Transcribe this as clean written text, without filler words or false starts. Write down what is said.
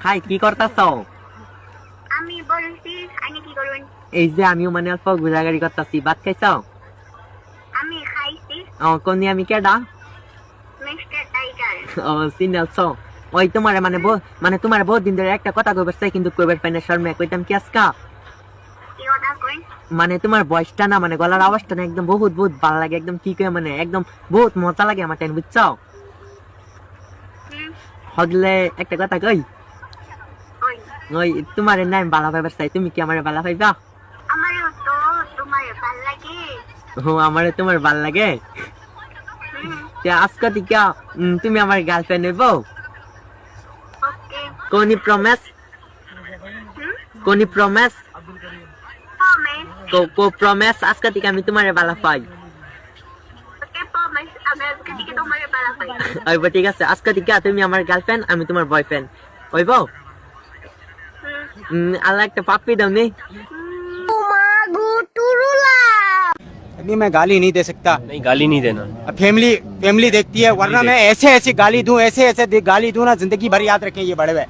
High কি করতাছ? আমি বলছি আপনি কি করবেন? এই যে আমিও মানে অল্প ঘোরাঘুরি করতেছি। ভাত খাইছ? আমি খাইছি। কোনি আমি কেডা? Mister tiger. সিনালছ? ওই তোমার মানে তোমার বহুত দিন ধরে একটা কথা কইবার চাই কিন্তু কইবার পাই না, শর্মে কইতাম কি আজকা? কি কথা কইন? মানে তোমার ভয়েসটা না, মানে গলার আওয়াজটা না একদম বহুত বহুত ভালো লাগে, একদম ঠিক হয়ে মানে একদম বহুত মজা লাগে আমার টাইম, বুঝছো? হগলে একটা কথা কই, কই? ওই তোমার না আমি বালা পাইবার চাই, তুমি কি আমার বালা পাইবা? আমারও তো তোমার ভাল লাগে। আমারে তোমার ভাল লাগে। আজকে থেকে তুমি আমার গার্লফ্রেন্ড হইব? ওকে। কোনি প্রমিস? কোনি প্রমিস? প্রমিস। কো প্রমিস আজকে থেকে আমি তোমারে বালা পাই। ওকে প্রমিস, আমি আজকে থেকে তোমার ভালো পাই। হইব, ঠিক আছে। আজকে থেকে তুমি আমার গার্লফ্রেন্ড, আমি তোমার বয়ফ্রেন্ড হইব? আল্লাহ একটা পাপ্পি দাও নি। अभी मैं गाली नहीं दे सकता। नहीं, गाली नहीं देना। अब फैमिली देखती है, वरना मैं ऐसे ऐसे गाली दूं, ऐसे ऐसे गाली दूं ना, जिंदगी भर याद रखें ये बड़े हुए।